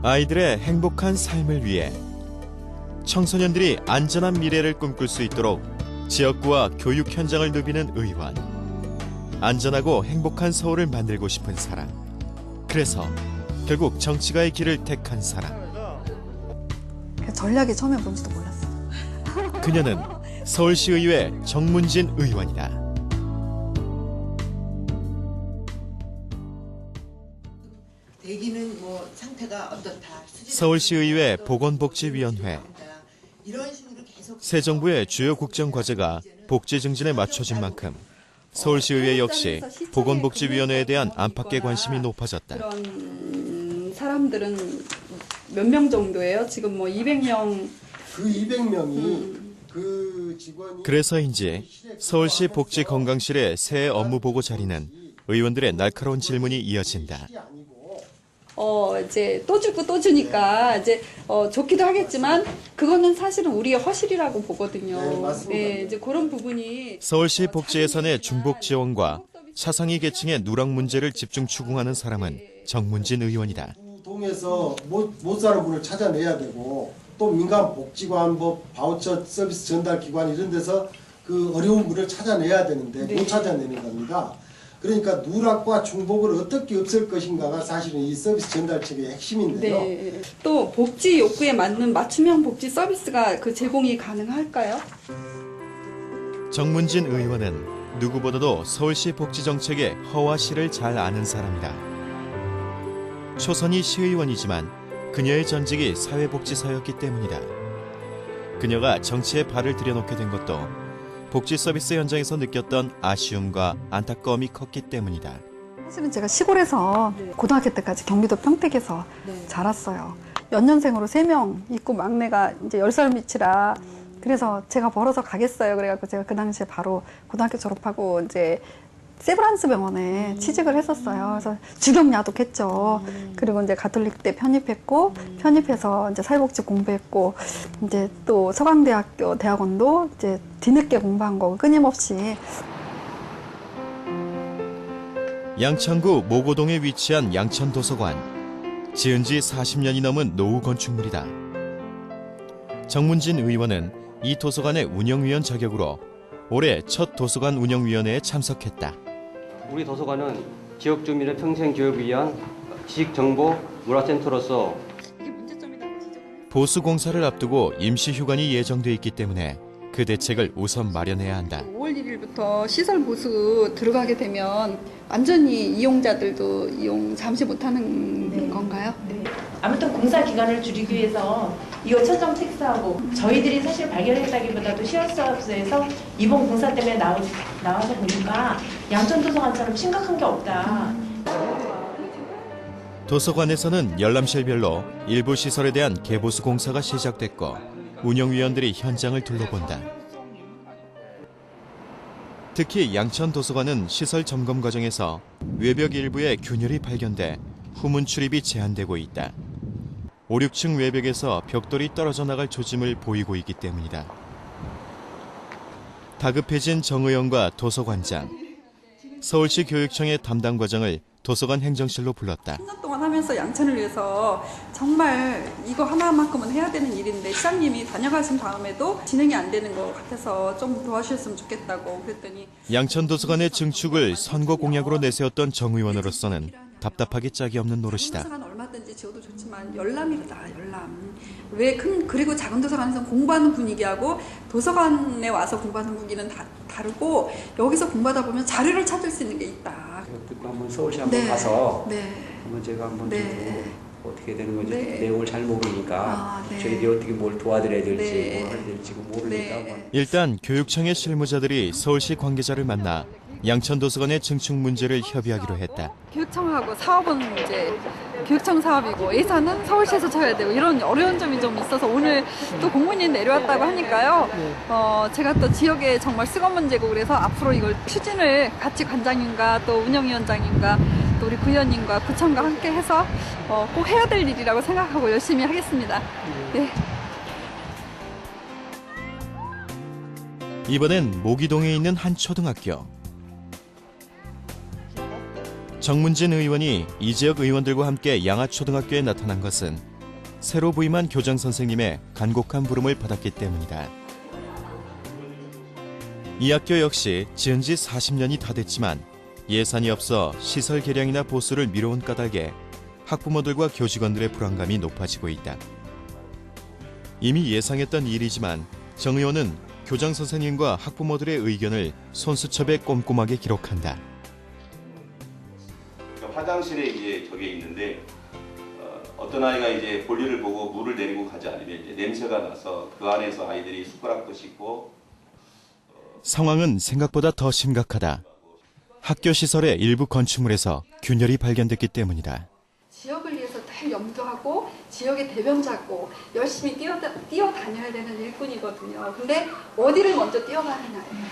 아이들의 행복한 삶을 위해 청소년들이 안전한 미래를 꿈꿀 수 있도록 지역구와 교육 현장을 누비는 의원. 안전하고 행복한 서울을 만들고 싶은 사람. 그래서 결국 정치가의 길을 택한 사람. 전략이 처음에 뭔지도 몰랐어. 그녀는 서울시의회 정문진 의원이다. 대기는 뭐 상태가 어떻다. 서울시의회 보건복지위원회. 새 정부의 주요 국정 과제가 복지 증진에 맞춰진 만큼 서울시의회 역시 보건복지위원회에 대한 안팎의 관심이 높아졌다. 그런 사람들은 몇 명 정도예요? 지금 뭐 200명. 그 200명이 그 직원이. 그래서인지 서울시 복지건강실의 새 업무 보고 자리는 의원들의 날카로운 질문이 이어진다. 이제 또 주고 또 주니까 이제 좋기도 하겠지만 그거는 사실은 우리의 허실이라고 보거든요. 네, 맞습니다. 네, 이제 그런 부분이 서울시 복지 예산의 중복 지원과 차상위 계층의 누락 문제를 집중 추궁하는 사람은 정문진 의원이다. 동에서 못 사는 분을 찾아내야 되고 또 민간복지관법 바우처 서비스 전달 기관 이런 데서 그 어려운 분을 찾아내야 되는데 네. 못 찾아내는 겁니다. 그러니까 누락과 중복을 어떻게 없앨 것인가가 사실은 이 서비스 전달책의 핵심인데요. 네. 또 복지 욕구에 맞는 맞춤형 복지 서비스가 그 제공이 가능할까요? 정문진 의원은 누구보다도 서울시 복지 정책의 허와 실을 잘 아는 사람이다. 초선이 시의원이지만 그녀의 전직이 사회복지사였기 때문이다. 그녀가 정치에 발을 들여놓게 된 것도 복지 서비스 현장에서 느꼈던 아쉬움과 안타까움이 컸기 때문이다. 사실은 제가 시골에서 고등학교 때까지 경기도 평택에서 자랐어요. 연년생으로 3명 있고 막내가 이제 10살 밑이라 그래서 제가 벌어서 가겠어요. 그래갖고 제가 그 당시에 바로 고등학교 졸업하고 이제 세브란스 병원에 취직을 했었어요. 그래서 주경야독했죠. 그리고 이제 가톨릭대 편입했고, 편입해서 이제 사회복지 공부했고, 이제 또 서강대학교 대학원도 이제 뒤늦게 공부한 거 끊임없이. 양천구 모고동에 위치한 양천도서관. 지은 지 40년이 넘은 노후 건축물이다. 정문진 의원은 이 도서관의 운영위원 자격으로 올해 첫 도서관 운영위원회에 참석했다. 우리 도서관은 지역 주민의 평생 교육을 위한 지식정보 문화센터로서 보수 공사를 앞두고 임시 휴관이 예정돼 있기 때문에 그 대책을 우선 마련해야 한다. 5월 1일부터 시설 보수 들어가게 되면 완전히 이용자들도 이용 잠시 못하는 건가요? 네. 아무튼 공사 기간을 줄이기 위해서 이거 천정 텍스하고 저희들이 사실 발견했다기보다도 시설사업소에서 이번 공사 때문에 나와서 보니까 양천도서관처럼 심각한 게 없다. 도서관에서는 열람실별로 일부 시설에 대한 개보수 공사가 시작됐고 운영위원들이 현장을 둘러본다. 특히 양천도서관은 시설 점검 과정에서 외벽 일부에 균열이 발견돼 후문 출입이 제한되고 있다. 5, 6층 외벽에서 벽돌이 떨어져 나갈 조짐을 보이고 있기 때문이다. 다급해진 정 의원과 도서관장, 서울시 교육청의 담당 과장을 도서관 행정실로 불렀다. 3년 동안 하면서 양천을 위해서 정말 이거 하나만큼은 해야 되는 일인데 시장님이 다녀가신 다음에도 진행이 안 되는 것 같아서 좀 도와주셨으면 좋겠다고 그랬더니 양천도서관의 증축을 선거 공약으로 내세웠던 정 의원으로서는 답답하기 짝이 없는 노릇이다. 도서관 얼마든지 지어도 좋지만 열람이다, 열람. 왜 그리고 작은 도서관에서 공부하는 분위기하고 도서관에 와서 공부하는 분위기는 다르고 여기서 공부하다 보면 자료를 찾을 수 있는 게 있다. 한번 서울시 한번 가서 네. 한번 제가 한번 어떻게 되는 건지 네. 내용을 잘 모르니까 네. 저희들이 어떻게 뭘 도와드려야 될지 네. 뭘 해야 될지 모르니까 일단 교육청의 실무자들이 서울시 관계자를 만나 양천도서관의 증축 문제를 협의하기로 했다. 교육청하고 사업은 이제 교육청 사업이고 예산은 서울시에서 쳐야 되고 이런 어려운 점이 좀 있어서 오늘 또 공문이 내려왔다고 하니까요. 제가 또 지역에 정말 수건 문제고 그래서 앞으로 이걸 추진을 같이 관장님과 또 운영위원장님과 또 우리 구의원님과 구청과 함께 해서 꼭 해야 될 일이라고 생각하고 열심히 하겠습니다. 네. 이번엔 모기동에 있는 한 초등학교. 정문진 의원이 이 지역 의원들과 함께 양화초등학교에 나타난 것은 새로 부임한 교장 선생님의 간곡한 부름을 받았기 때문이다. 이 학교 역시 지은 지 40년이 다 됐지만 예산이 없어 시설 개량이나 보수를 미뤄온 까닭에 학부모들과 교직원들의 불안감이 높아지고 있다. 이미 예상했던 일이지만 정 의원은 교장 선생님과 학부모들의 의견을 손수첩에 꼼꼼하게 기록한다. 화장실에 이제 저게 있는데 어떤 아이가 이제 볼일을 보고 물을 내리고 가지 않으면 이제 냄새가 나서 그 안에서 아이들이 숟가락도 씻고. 상황은 생각보다 더 심각하다. 학교 시설의 일부 건축물에서 균열이 발견됐기 때문이다. 지역을 위해서 늘 염두하고 지역의 대변자고 열심히 뛰어다녀야 되는 일꾼이거든요. 근데 어디를 먼저 뛰어가느냐예요.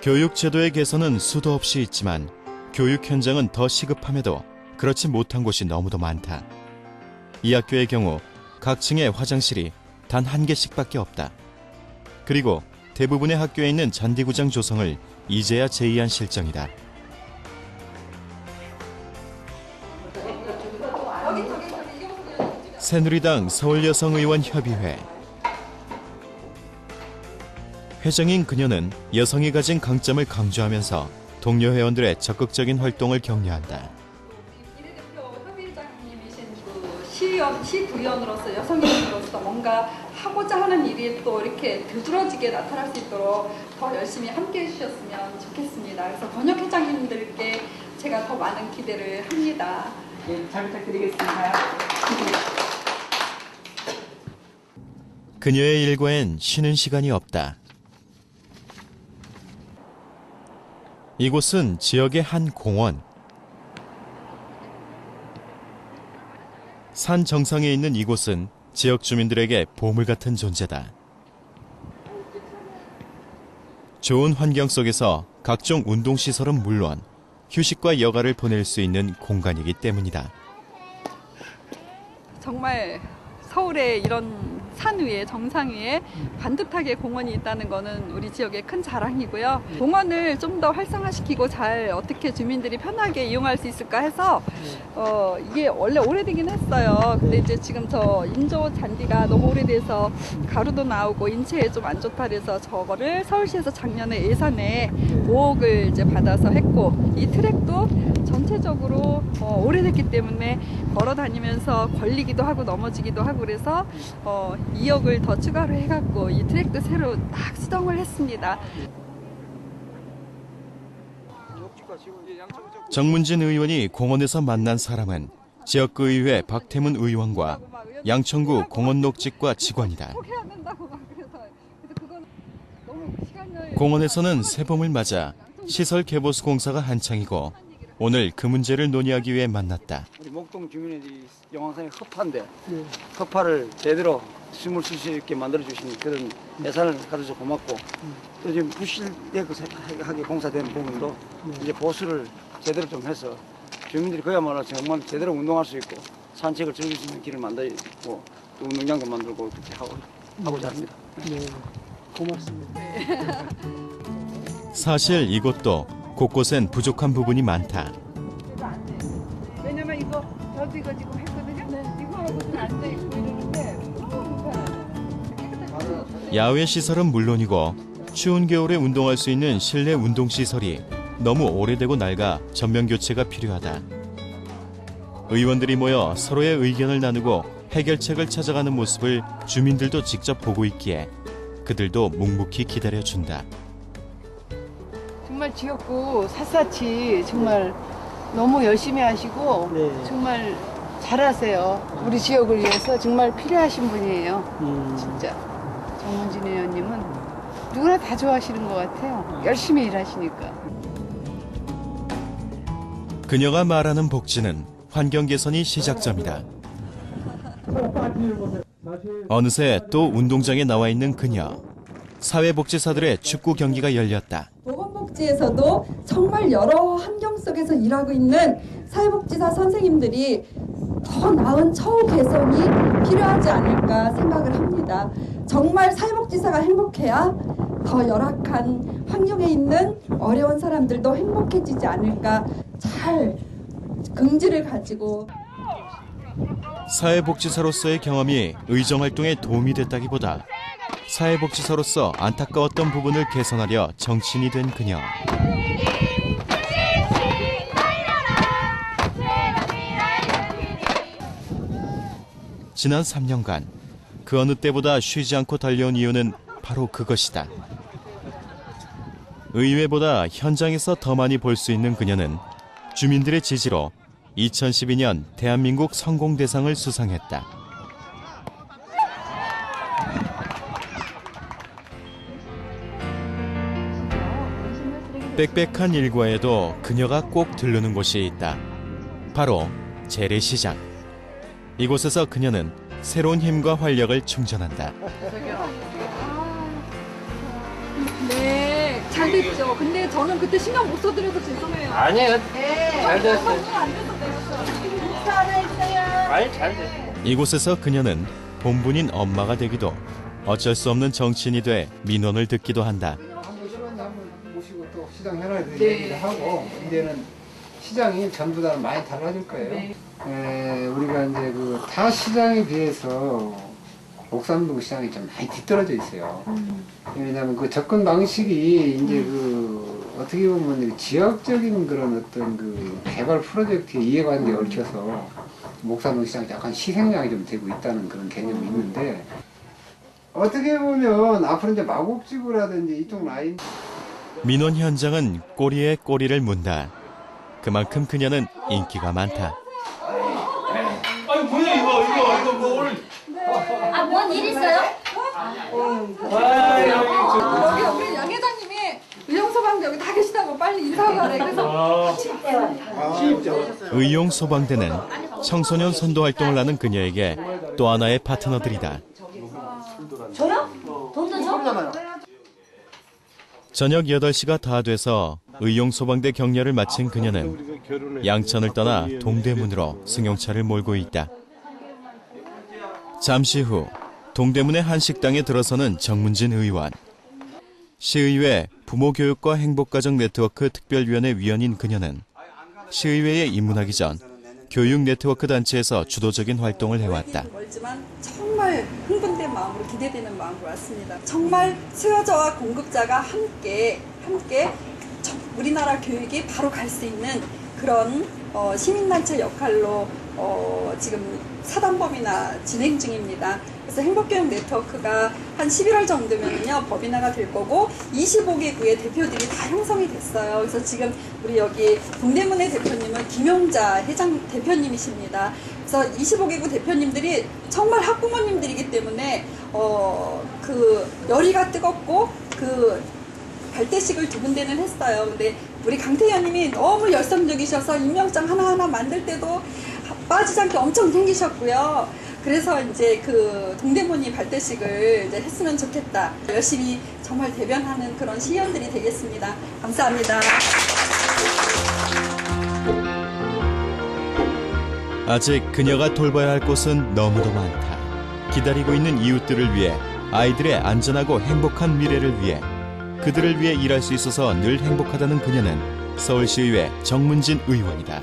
교육 제도의 개선은 수도 없이 있지만 교육 현장은 더 시급함에도 그렇지 못한 곳이 너무도 많다. 이 학교의 경우 각 층에 화장실이 단 한 개씩밖에 없다. 그리고 대부분의 학교에 있는 잔디구장 조성을 이제야 제의한 실정이다. 새누리당 서울여성의원협의회 회장인 그녀는 여성이 가진 강점을 강조하면서 동료 회원들의 적극적인 활동을 격려한다. 비례대표 협의장님이신 시구위원으로서 여성인으로서 뭔가 하고자 하는 일이 또 이렇게 두드러지게 나타날 수 있도록 더 열심히 함께해 주셨으면 좋겠습니다. 그래서 권혁 회장님들께 제가 더 많은 기대를 합니다. 예, 잘 부탁드리겠습니다. 그녀의 일과엔 쉬는 시간이 없다. 이곳은 지역의 한 공원. 산 정상에 있는 이곳은 지역 주민들에게 보물 같은 존재다. 좋은 환경 속에서 각종 운동시설은 물론 휴식과 여가를 보낼 수 있는 공간이기 때문이다. 정말 서울의 이런 산 위에 정상 위에 반듯하게 공원이 있다는 거는 우리 지역의 큰 자랑이고요. 공원을 좀 더 활성화시키고 잘 어떻게 주민들이 편하게 이용할 수 있을까 해서 이게 원래 오래되긴 했어요. 근데 이제 지금 저 인조 잔디가 너무 오래돼서 가루도 나오고 인체에 좀 안 좋다 그래서 저거를 서울시에서 작년에 예산에 5억을 이제 받아서 했고 이 트랙도 전체적으로 오래됐기 때문에 걸어 다니면서 걸리기도 하고 넘어지기도 하고 그래서 2억을 더 추가로 해갖고 이 트랙도 새로 딱 수정을 했습니다. 정문진 의원이 공원에서 만난 사람은 지역구의회 박태문 의원과 양천구 공원녹지과 직원이다. 공원에서는 새봄을 맞아 시설 개보수 공사가 한창이고 오늘 그 문제를 논의하기 위해 만났다. 우리 목동 주민들이 영왕산이 허파인데 허파를 제대로 숨을 쉴 수 있게 만들어주신 그런 예산을 가져서 고맙고 또 지금 부실하게 공사된 부분도 이제 보수를 제대로 좀 해서 주민들이 그야말로 정말 제대로 운동할 수 있고 산책을 즐길 수 있는 길을 만들고 또 운동장도 만들고 그렇게 하고자 합니다. 네, 고맙습니다. 사실 이곳도 곳곳엔 부족한 부분이 많다. 왜냐면 저도 이거 지금 했거든요. 이거하고는 앉아 있고 이러는데 너무 불편하네요. 야외 시설은 물론이고 추운 겨울에 운동할 수 있는 실내 운동 시설이 너무 오래되고 낡아 전면 교체가 필요하다. 의원들이 모여 서로의 의견을 나누고 해결책을 찾아가는 모습을 주민들도 직접 보고 있기에 그들도 묵묵히 기다려준다. 정말 지역구 샅샅이 정말 너무 열심히 하시고 정말 잘하세요. 우리 지역을 위해서 정말 필요하신 분이에요. 진짜 정문진 의원님은 누구나 다 좋아하시는 것 같아요. 열심히 일하시니까. 그녀가 말하는 복지는 환경 개선이 시작점이다. 어느새 또 운동장에 나와 있는 그녀. 사회복지사들의 축구 경기가 열렸다. 보건복지에서도 정말 여러 환경 속에서 일하고 있는 사회복지사 선생님들이 더 나은 처우 개선이 필요하지 않을까 생각을 합니다. 정말 사회복지사가 행복해야 더 열악한 환경에 있는 어려운 사람들도 행복해지지 않을까 잘 긍지를 가지고 사회복지사로서의 경험이 의정활동에 도움이 됐다기보다 사회복지사로서 안타까웠던 부분을 개선하려 정치인이 된 그녀. 지난 3년간 그 어느 때보다 쉬지 않고 달려온 이유는 바로 그것이다. 의회보다 현장에서 더 많이 볼 수 있는 그녀는 주민들의 지지로 2012년 대한민국 성공대상을 수상했다. 빽빽한 일과에도 그녀가 꼭 들르는 곳이 있다. 바로 재래시장. 이곳에서 그녀는 새로운 힘과 활력을 충전한다. 네, 잘 됐죠. 근데 저는 그때 신경 못 써드려서 죄송해요. 아니에요. 네, 잘 됐어요. 안 돼서 내렸어요. 아니, 잘 됐어요. 이곳에서 그녀는 본분인 엄마가 되기도 어쩔 수 없는 정치인이 돼 민원을 듣기도 한다. 한번 모시고 또 시장 현안에 대해서 얘기를 하고 이제는 시장이 전보다는 많이 달라질 거예요. 우리가 이제 그 타 시장에 비해서 옥산동 시장이 좀 많이 뒤떨어져 있어요. 왜냐하면 그 접근 방식이 이제 그 어떻게 보면 지역적인 그런 어떤 그 개발 프로젝트의 이해관계에 얽혀서 옥산동 시장이 약간 희생양이 좀 되고 있다는 그런 개념이 있는데 어떻게 보면 앞으로 이제 마곡지구라든지 이쪽 라인 민원 현장은 꼬리에 꼬리를 문다. 그만큼 그녀는 인기가 많다. 아니 뭐야 이거 뭐 오늘 뭔 일 있어요? 여기 우리 양 회장님이 의용소방 여기 다 계시다고 빨리 인사하래. 그래서 의용소방대는 청소년 선도 활동을 하는 그녀에게 또 하나의 파트너들이다. 저요? 돈도 줘? 저녁 8시가 다 돼서 의용소방대 격려를 마친 그녀는 양천을 떠나 동대문으로 승용차를 몰고 있다. 잠시 후 동대문의 한 식당에 들어서는 정문진 의원. 시의회 부모교육과 행복가정 네트워크 특별위원회 위원인 그녀는 시의회에 입문하기 전 교육 네트워크 단체에서 주도적인 활동을 해왔다. 멀지만 정말 흥분된 마음으로 기대되는 마음으로 왔습니다. 정말 수요자와 공급자가 함께 우리나라 교육이 바로 갈 수 있는 그런 시민단체 역할로 지금 사단법인화 진행 중입니다. 그래서 행복교육 네트워크가 한 11월 정도면요 법인화가 될 거고 25개국의 대표들이 다 형성이 됐어요. 그래서 지금 우리 여기 동대문의 대표님은 김용자 대표님이십니다. 그래서 25개국 대표님들이 정말 학부모님들이기 때문에 그 열의가 뜨겁고 그 발대식을 두 군데는 했어요. 근데 우리 강태현님이 너무 열성적이셔서 임명장 하나하나 만들 때도 빠지지 않게 엄청 챙기셨고요. 그래서 이제 그 동대문이 발대식을 이제 했으면 좋겠다. 열심히 정말 대변하는 그런 시의원들이 되겠습니다. 감사합니다. 아직 그녀가 돌봐야 할 곳은 너무도 많다. 기다리고 있는 이웃들을 위해, 아이들의 안전하고 행복한 미래를 위해, 그들을 위해 일할 수 있어서 늘 행복하다는 그녀는 서울시의회 정문진 의원이다.